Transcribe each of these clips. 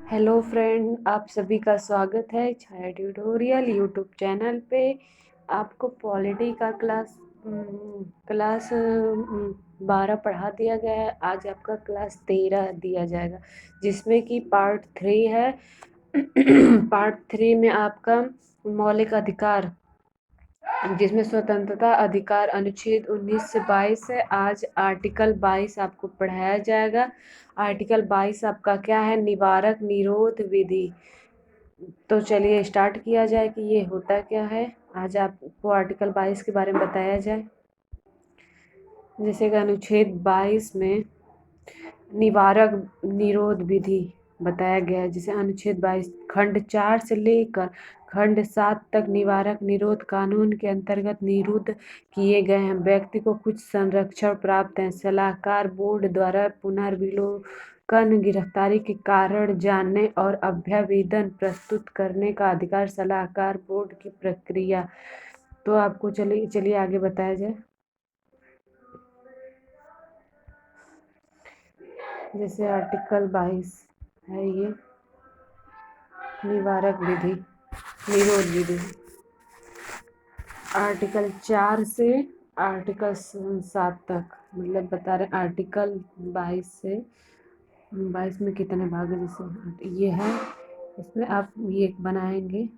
Hello friend, आप सभी का स्वागत है छाया ट्यूटोरियल यूट्यूब चैनल पे। आपको पॉलिटी का क्लास 12 पढ़ा दिया गया है। आज आपका क्लास 13 दिया जाएगा, जिसमें कि पार्ट 3 है। पार्ट 3 में आपका मौलिक अधिकार, जिसमें स्वतंत्रता अधिकार अनुच्छेद 19 से 22 है। आज आर्टिकल 22 आपको पढ़ाया जाएगा। आर्टिकल 22 आपका क्या है? निवारक निरोध विधि। तो चलिए स्टार्ट किया जाए कि ये होता क्या है। आज आपको आर्टिकल 22 के बारे में बताया जाए। जैसे कि अनुच्छेद 22 में निवारक निरोध विधि बताया गया है। जैसे अनुच्छेद 22 खंड 4 से लेकर खंड 7 तक निवारक निरोध कानून के अंतर्गत निरुद्ध किए गए हैं। व्यक्ति को कुछ संरक्षण प्राप्त है। सलाहकार बोर्ड द्वारा पुनर्विलोकन, गिरफ्तारी के कारण जानने और अभ्यावेदन प्रस्तुत करने का अधिकार। सलाहकार बोर्ड की प्रक्रिया। तो आपको चलिए आगे बताया जाए। जैसे आर्टिकल 22 है ये निवारक विधि, निरोध विधि। आर्टिकल 4 से आर्टिकल 7 तक, मतलब बता रहे आर्टिकल 22 से 22 में कितने भाग है। जैसे ये है, इसमें आप ये बनाएंगे।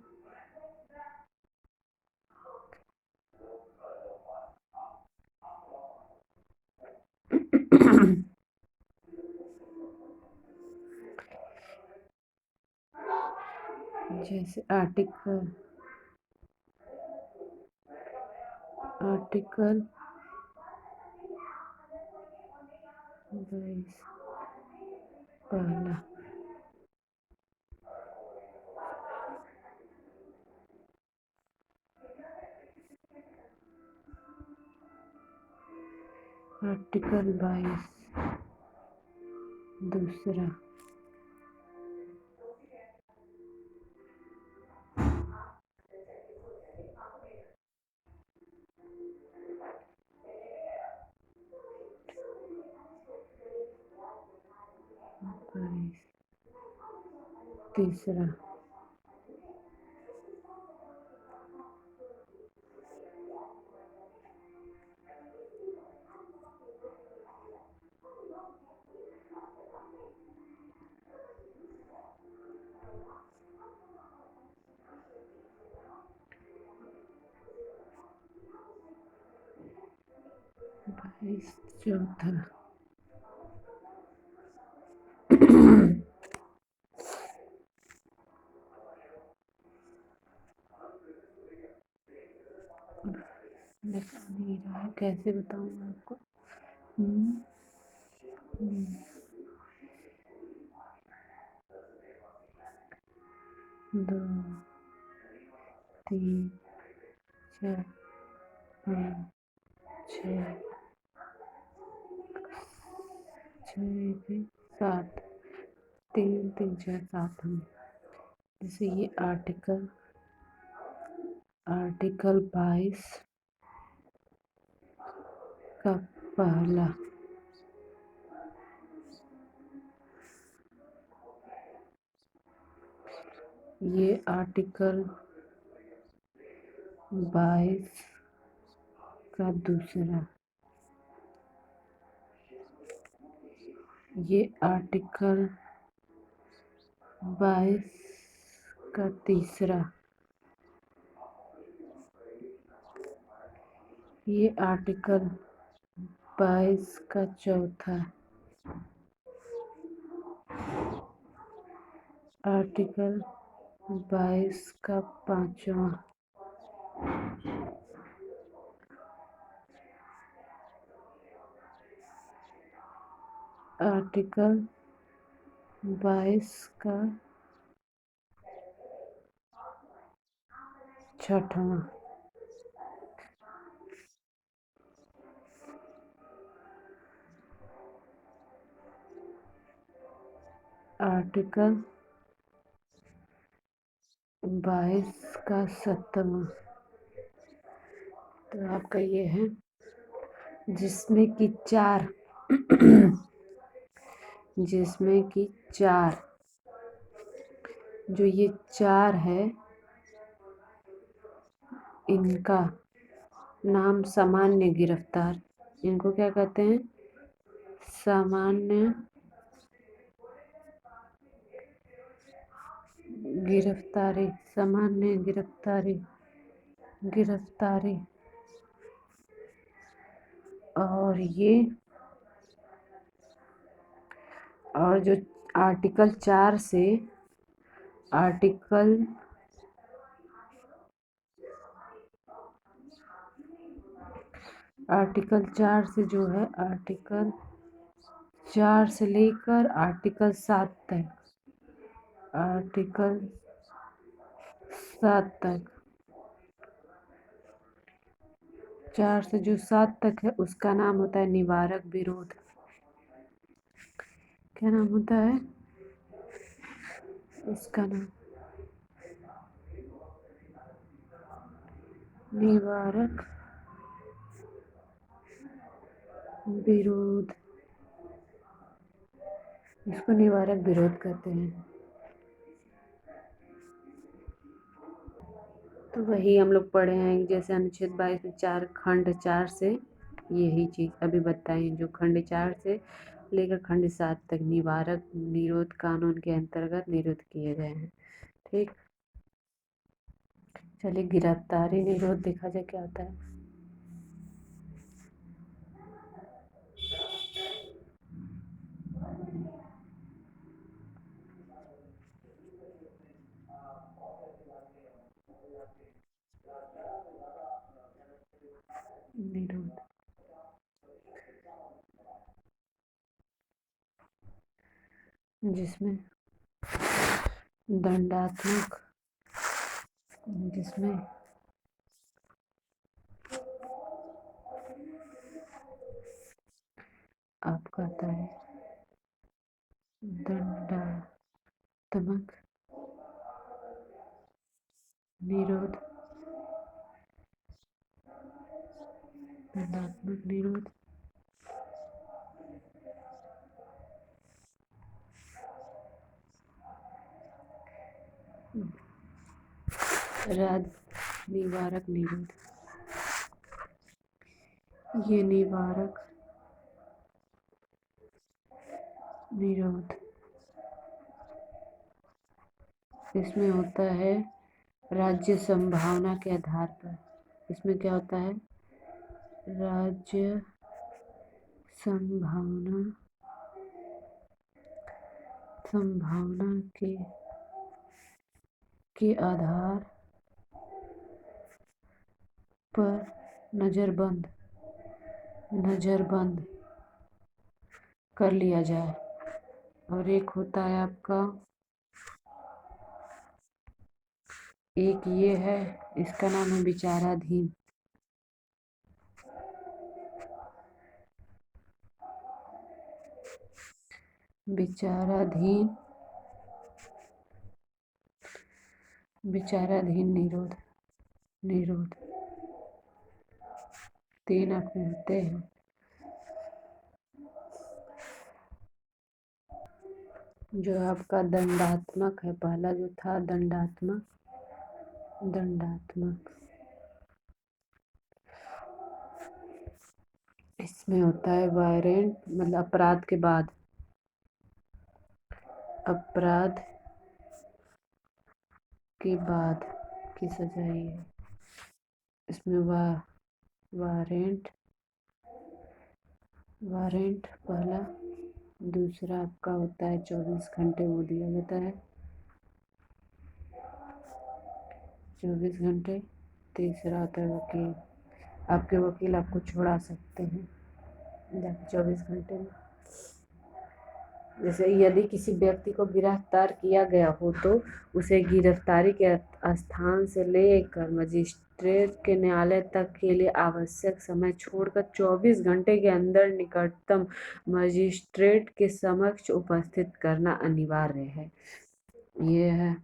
जैसे आर्टिकल आर्टिकल 22 पहला। आर्टिकल 22 दूसरा। 22 तीसरा। 22 चौथा। दिख नहीं रहा है, कैसे बताऊँ आपको। हम्म, हम्म, 2 3 4 5 6 6 7 3 3 4 7 में। जैसे ये आर्टिकल 22 का पहला। ये आर्टिकल 22 का दूसरा। ये आर्टिकल 22 का तीसरा। ये आर्टिकल 22 का चौथा। आर्टिकल 22 का पांचवा। आर्टिकल 22 का छठवां। आर्टिकल 22 का सातवां। तो आपका ये है, जिसमें कि चार जिसमें कि चार जो ये चार है इनका नाम सामान्य गिरफ्तार, इनको क्या कहते हैं? सामान्य गिरफ्तारी, सामान्य गिरफ्तारी, गिरफ्तारी। और ये और जो आर्टिकल 4 से आर्टिकल आर्टिकल 4 से जो है आर्टिकल 4 से लेकर आर्टिकल 7 तक, आर्टिकल 7 तक, 4 से जो 7 तक है उसका नाम होता है निवारक विरोध। क्या नाम होता है उसका? नाम निवारक विरोध, इसको निवारक विरोध कहते हैं। तो वही हम लोग पढ़े हैं, जैसे अनुच्छेद 22 में 4 खंड 4 से यही चीज़ अभी बताई, जो खंड 4 से लेकर खंड 7 तक निवारक निरोध कानून के अंतर्गत निरोध किए गए हैं। ठीक, चलिए गिरफ्तारी निरोध देखा जाए क्या होता है। निरोध जिसमें दंडात्मक, जिसमें आपका आता है दंडात्मक निरोध, दंडात्मक निरोध राज्य निवारक निरोध, ये निवारक निरोध इसमें होता है राज्य संभावना के आधार पर। इसमें क्या होता है? राज्य संभावना, संभावना के आधार पर नजरबंद कर लिया जाए। और एक होता है आपका, एक ये है, इसका नाम है विचाराधीन। विचाराधीन, विचाराधीन निरोध, निरोध 3 आपके होते हैं। जो आपका दंडात्मक है, पहला जो था दंडात्मक, इसमें होता है वारंट, मतलब अपराध के बाद, अपराध के बाद की सजा ये है। इसमें वारंट पहला, दूसरा आपका होता है 24 घंटे वो दिया जाता है, 24 घंटे। तीसरा होता है वकील, आपके वकील आपको छुड़ा सकते हैं जाके 24 घंटे में। जैसे यदि किसी व्यक्ति को गिरफ्तार किया गया हो तो उसे गिरफ्तारी के स्थान से लेकर मजिस्ट्रेट के न्यायालय तक के लिए आवश्यक समय छोड़कर 24 घंटे के अंदर निकटतम मजिस्ट्रेट के समक्ष उपस्थित करना अनिवार्य है। ये है।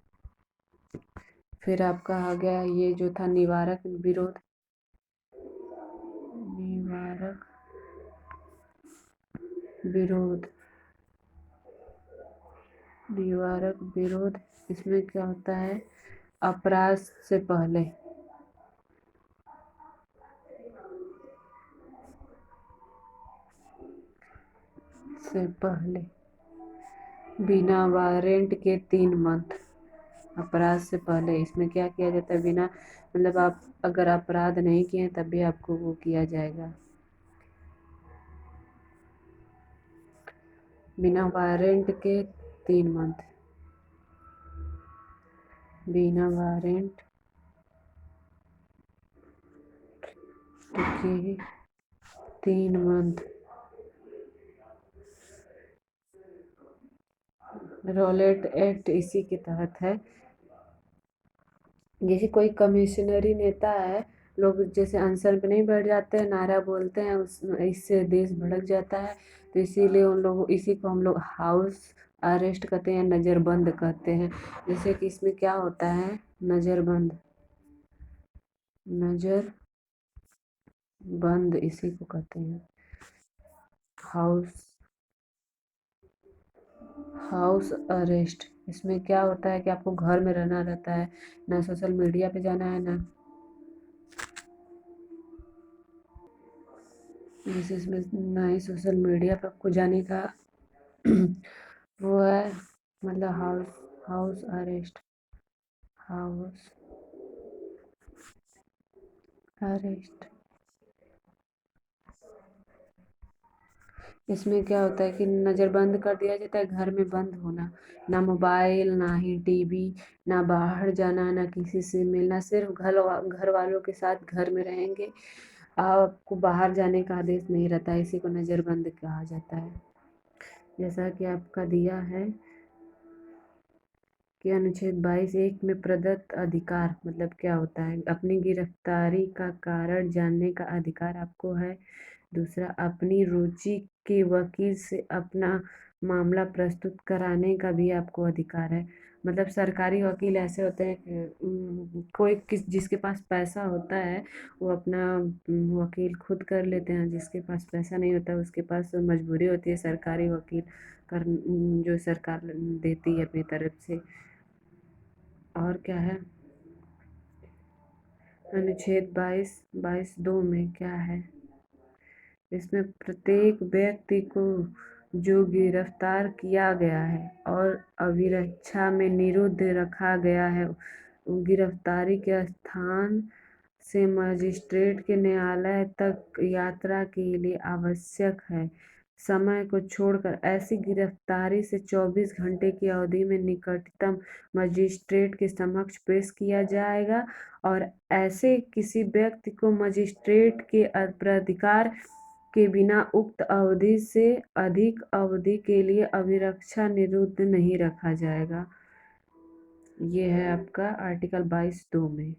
फिर आपका आ गया ये जो था निवारक विरोध, निवारक विरोध निवारक विरोध, इसमें क्या होता है? अपराध से पहले, से पहले बिना वारंट के 3 मंथ। अपराध से पहले इसमें क्या किया जाता है? बिना मतलब आप अगर अपराध नहीं किए तब भी आपको वो किया जाएगा। बिना वारंट के 3 मंथ, बिना वारंट के 3 मंथ। रॉलेट एक्ट इसी के तहत है। जैसे कोई कमिश्नरी नेता है, लोग जैसे अनशन पे नहीं बैठ जाते हैं, नारा बोलते हैं, उस इससे देश भड़क जाता है। तो इसीलिए उन लोगों इसी को हम लोग हाउस अरेस्ट कहते हैं, नज़रबंद कहते हैं। जैसे कि इसमें क्या होता है? नज़रबंद, नज़र बंद इसी को कहते हैं। हाउस हाउस अरेस्ट, इसमें क्या होता है कि आपको घर में रहना रहता है, ना सोशल मीडिया पे जाना है, ना जैसे इसमें ना ही सोशल मीडिया पे आपको जाने का वो है। मतलब house house arrest, house arrest. इसमें क्या होता है कि नज़रबंद कर दिया जाता है, घर में बंद होना, ना मोबाइल, ना ही टीवी, ना बाहर जाना, ना किसी से मिलना, सिर्फ घर वालों के साथ घर में रहेंगे। आपको बाहर जाने का आदेश नहीं रहता है, इसी को नज़रबंद कहा जाता है। जैसा कि आपका दिया है कि अनुच्छेद 22(1) में प्रदत्त अधिकार मतलब क्या होता है? अपनी गिरफ्तारी का कारण जानने का अधिकार आपको है। दूसरा, अपनी रुचि के वकील से अपना मामला प्रस्तुत कराने का भी आपको अधिकार है। मतलब सरकारी वकील ऐसे होते हैं कि कोई जिसके पास पैसा होता है वो अपना वकील खुद कर लेते हैं, जिसके पास पैसा नहीं होता उसके पास मजबूरी होती है सरकारी वकील कर जो सरकार देती है अपनी तरफ से। और क्या है? अनुच्छेद 22(2) में क्या है? इसमें प्रत्येक व्यक्ति को जो गिरफ्तार किया गया है और अभिरक्षा में निरुद्ध रखा गया है, गिरफ्तारी के स्थान से मजिस्ट्रेट के न्यायालय तक यात्रा के लिए आवश्यक है समय को छोड़कर ऐसी गिरफ्तारी से 24 घंटे की अवधि में निकटतम मजिस्ट्रेट के समक्ष पेश किया जाएगा, और ऐसे किसी व्यक्ति को मजिस्ट्रेट के प्राधिकार के बिना उक्त अवधि से अधिक अवधि के लिए अभिरक्षा निरुद्ध नहीं रखा जाएगा। ये है आपका आर्टिकल 22(2) में।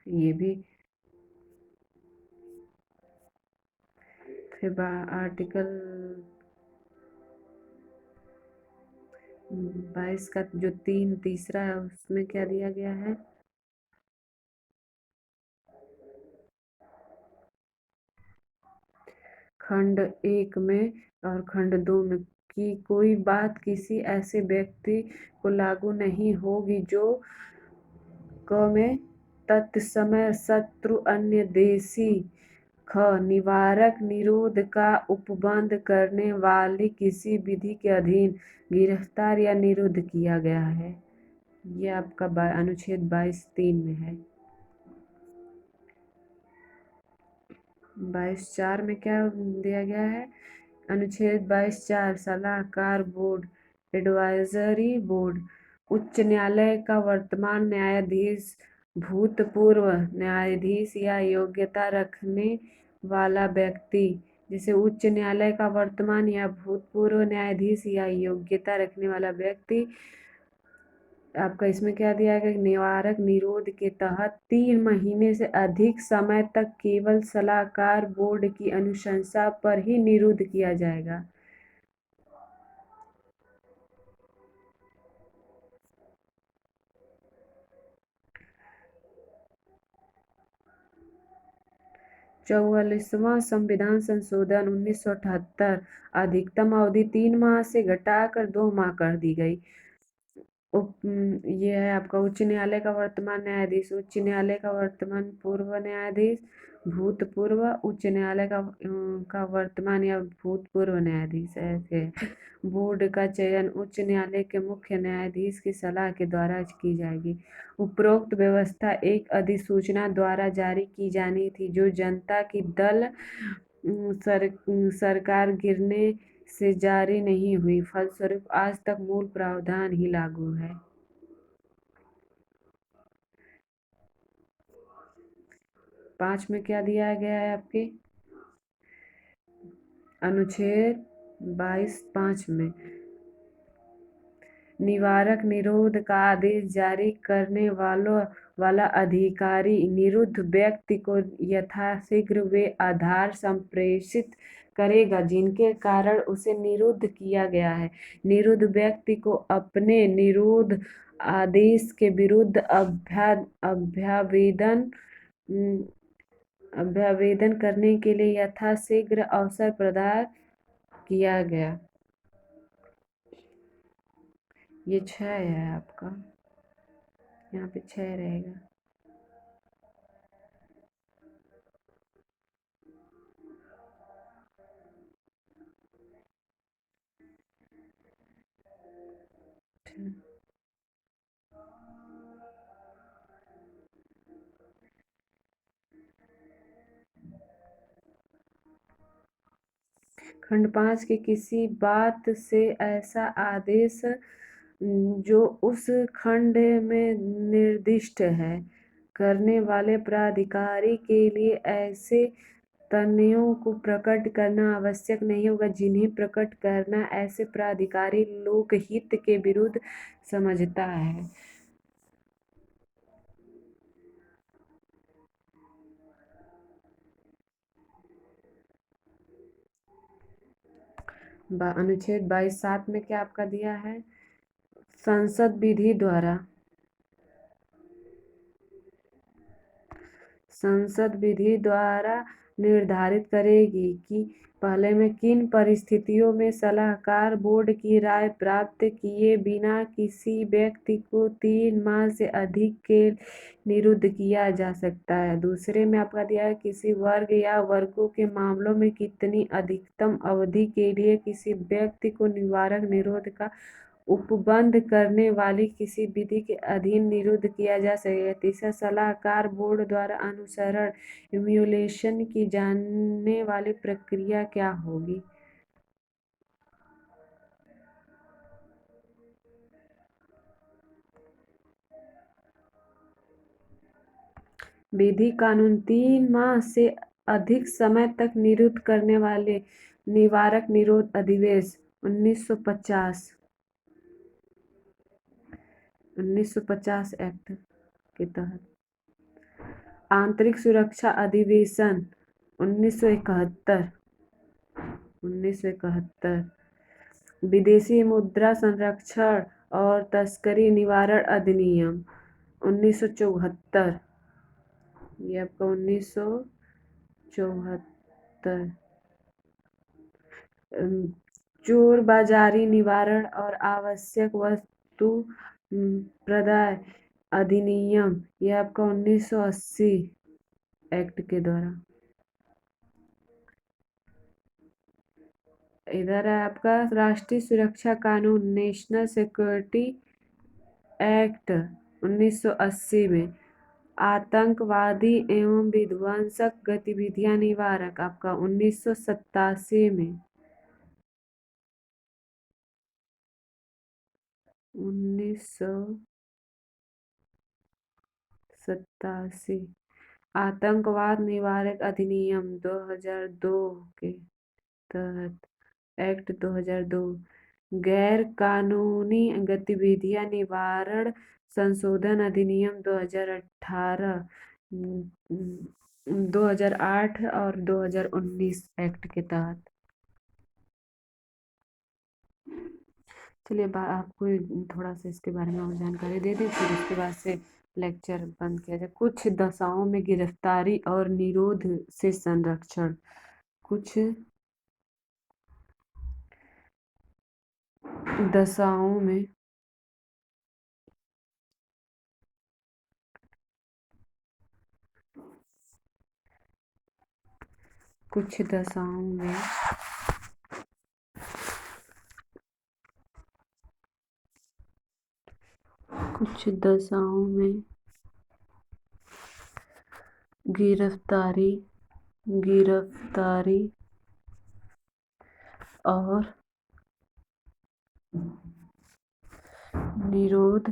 ये भी फिर आर्टिकल 22 का जो तीसरा है उसमें क्या दिया गया है? खंड 1 में और खंड 2 में कि कोई बात किसी ऐसे व्यक्ति को लागू नहीं होगी जो क में तत्समय शत्रु अन्य देशी ख निवारक निरोध का उपबंध करने वाली किसी विधि के अधीन गिरफ्तार या निरुद्ध किया गया है। ये आपका अनुच्छेद 22(3) में है। 22(4) में क्या दिया गया है? अनुच्छेद 22(4) सलाहकार बोर्ड, एडवाइजरी बोर्ड, उच्च न्यायालय का वर्तमान न्यायाधीश, भूतपूर्व न्यायाधीश या योग्यता रखने वाला व्यक्ति। जैसे उच्च न्यायालय का वर्तमान या भूतपूर्व न्यायाधीश या योग्यता रखने वाला व्यक्ति। आपका इसमें क्या दिया गया? निवारक निरोध के तहत 3 महीने से अधिक समय तक केवल सलाहकार बोर्ड की अनुशंसा पर ही निरुद्ध किया जाएगा। 44वां संविधान संशोधन 1978 अधिकतम अवधि 3 माह से घटाकर 2 माह कर दी गई। ये है आपका उच्च न्यायालय का वर्तमान न्यायाधीश, उच्च न्यायालय का वर्तमान पूर्व न्यायाधीश, भूतपूर्व उच्च न्यायालय का वर्तमान या भूतपूर्व न्यायाधीश। ऐसे बोर्ड का चयन उच्च न्यायालय के मुख्य न्यायाधीश की सलाह के द्वारा की जाएगी। उपरोक्त व्यवस्था एक अधिसूचना द्वारा जारी की जानी थी, जो जनता की दल सरकार गिरने से जारी नहीं हुई। फलस्वरूप आज तक मूल प्रावधान ही लागू है। पाँच में क्या दिया गया है आपके अनुच्छेद 22(5) में निवारक निरोध का आदेश जारी करने वाला अधिकारी निरुद्ध व्यक्ति को यथाशीघ्र वे आधार संप्रेषित करेगा जिनके कारण उसे निरुद्ध किया गया है। निरुद्ध व्यक्ति को अपने निरोध आदेश के विरुद्ध अभ्यावेदन करने के लिए यथाशीघ्र अवसर प्रदान किया गया। ये 6 है आपका, यहाँ पे 6 रहेगा। खंड 5 के किसी बात से ऐसा आदेश जो उस खंड में निर्दिष्ट है करने वाले प्राधिकारी के लिए ऐसे तथ्यों को प्रकट करना आवश्यक नहीं होगा जिन्हें प्रकट करना ऐसे प्राधिकारी लोकहित के विरुद्ध समझता है। अनुच्छेद 22(7) में क्या आपका दिया है? संसद विधि द्वारा निर्धारित करेगी कि पहले में किन परिस्थितियों में सलाहकार बोर्ड की राय प्राप्त किए बिना किसी व्यक्ति को 3 माह से अधिक के निरुद्ध किया जा सकता है। दूसरे में आपका दिया है किसी वर्ग या वर्गों के मामलों में कितनी अधिकतम अवधि के लिए किसी व्यक्ति को निवारक निरोध का उपबंध करने वाली किसी विधि के अधीन निरुद्ध किया जा सकेगा। तीसरा, सलाहकार बोर्ड द्वारा अनुसरण इम्यूलेशन की जाने वाली प्रक्रिया क्या होगी? विधि कानून 3 माह से अधिक समय तक निरुद्ध करने वाले निवारक निरोध अधिनियम 1950 एक्ट के तहत, आंतरिक सुरक्षा अधिनियम 1971, विदेशी मुद्रा संरक्षण और तस्करी निवारण अधिनियम 1974, ये आपका 1974, चोर बाजारी निवारण और आवश्यक वस्तु प्रदाय अधिनियम, ये आपका 1980 एक्ट के द्वारा। इधर है आपका राष्ट्रीय सुरक्षा कानून नेशनल सिक्योरिटी एक्ट 1980 में, आतंकवादी एवं विध्वंसक गतिविधियां निवारक आपका 1987 में, 1987, आतंकवाद निवारक अधिनियम 2002 के तहत एक्ट 2002, गैर कानूनी गतिविधियां निवारण संशोधन अधिनियम 2018, 2008 और 2019 एक्ट के तहत। चलिए आपको थोड़ा सा इसके बारे में और जानकारी दे दें, फिर उसके बाद से लेक्चर बंद किया जाए। कुछ दशाओं में गिरफ्तारी और निरोध से संरक्षण। कुछ दशाओं में कुछ दशाओं में कुछ दशाओं में गिरफ्तारी गिरफ्तारी और निरोध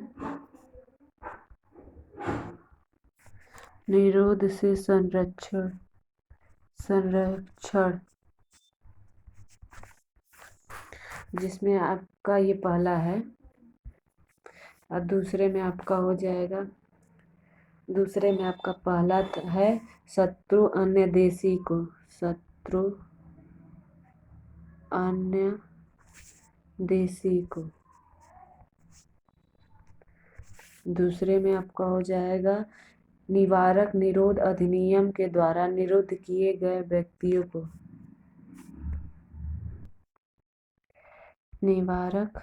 निरोध से संरक्षण संरक्षण जिसमें आपका ये पहला है और दूसरे में आपका हो जाएगा। दूसरे में आपका पहला है शत्रु अन्य देशी को। शत्रु अन्य देशी को। दूसरे में आपका हो जाएगा निवारक निरोध अधिनियम के द्वारा निरुद्ध किए गए व्यक्तियों को। निवारक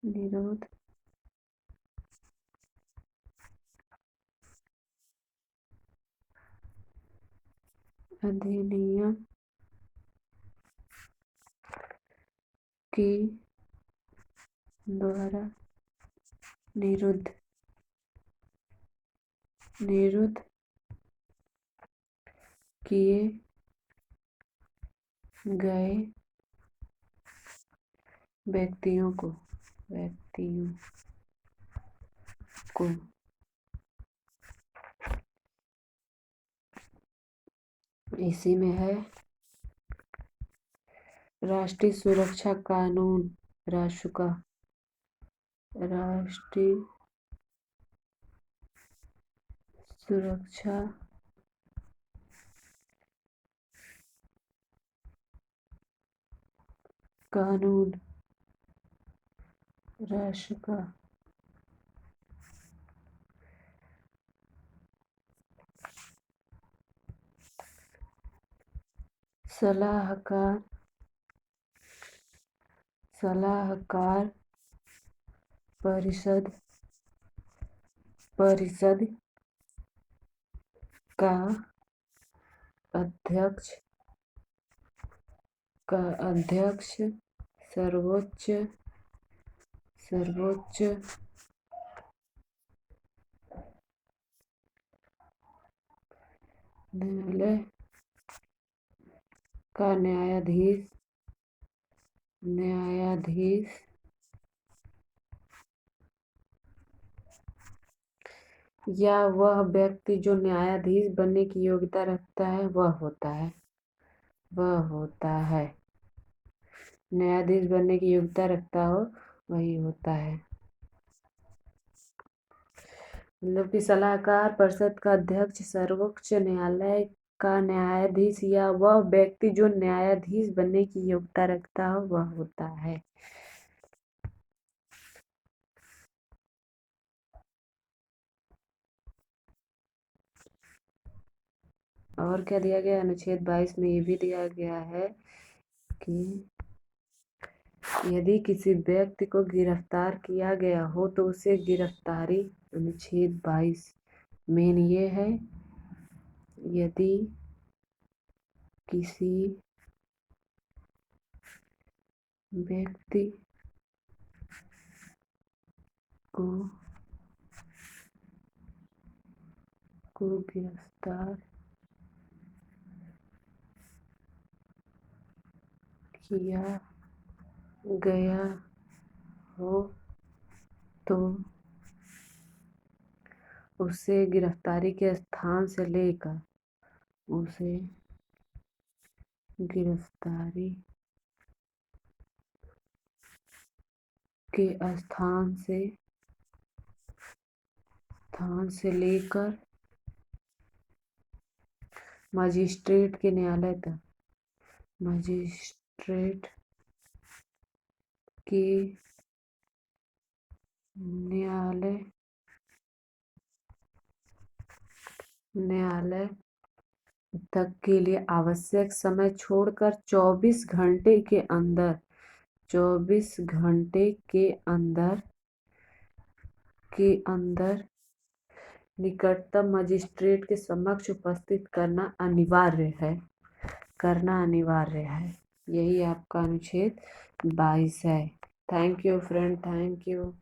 निरोध अधिनियम के द्वारा निरुद्ध किए गए व्यक्तियों को इसी में है राष्ट्रीय सुरक्षा कानून। राष्ट्रीय सुरक्षा कानून राष्ट्र का सलाहकार परिषद का अध्यक्ष सर्वोच्च न्यायालय का न्यायाधीश या वह व्यक्ति जो न्यायाधीश बनने की योग्यता रखता है वह होता है। न्यायाधीश बनने की योग्यता रखता हो वही होता है। मतलब कि सलाहकार परिषद का अध्यक्ष सर्वोच्च न्यायालय का न्यायाधीश या वह व्यक्ति जो न्यायाधीश बनने की योग्यता रखता हो वह होता है। और क्या दिया गया अनुच्छेद 22 में ये भी दिया गया है कि यदि किसी व्यक्ति को गिरफ्तार किया गया हो तो उसे गिरफ्तारी अनुच्छेद 22 मेन ये है यदि किसी व्यक्ति को गिरफ्तार किया गया हो तो उसे गिरफ्तारी के स्थान से लेकर गिरफ्तारी के स्थान से लेकर मजिस्ट्रेट के न्यायालय तक मजिस्ट्रेट के न्यायालय न्यायालय तक के लिए आवश्यक समय छोड़कर 24 घंटे के अंदर निकटतम मजिस्ट्रेट के समक्ष उपस्थित करना अनिवार्य है। यही आपका अनुच्छेद 22 है। Thank you friend, thank you.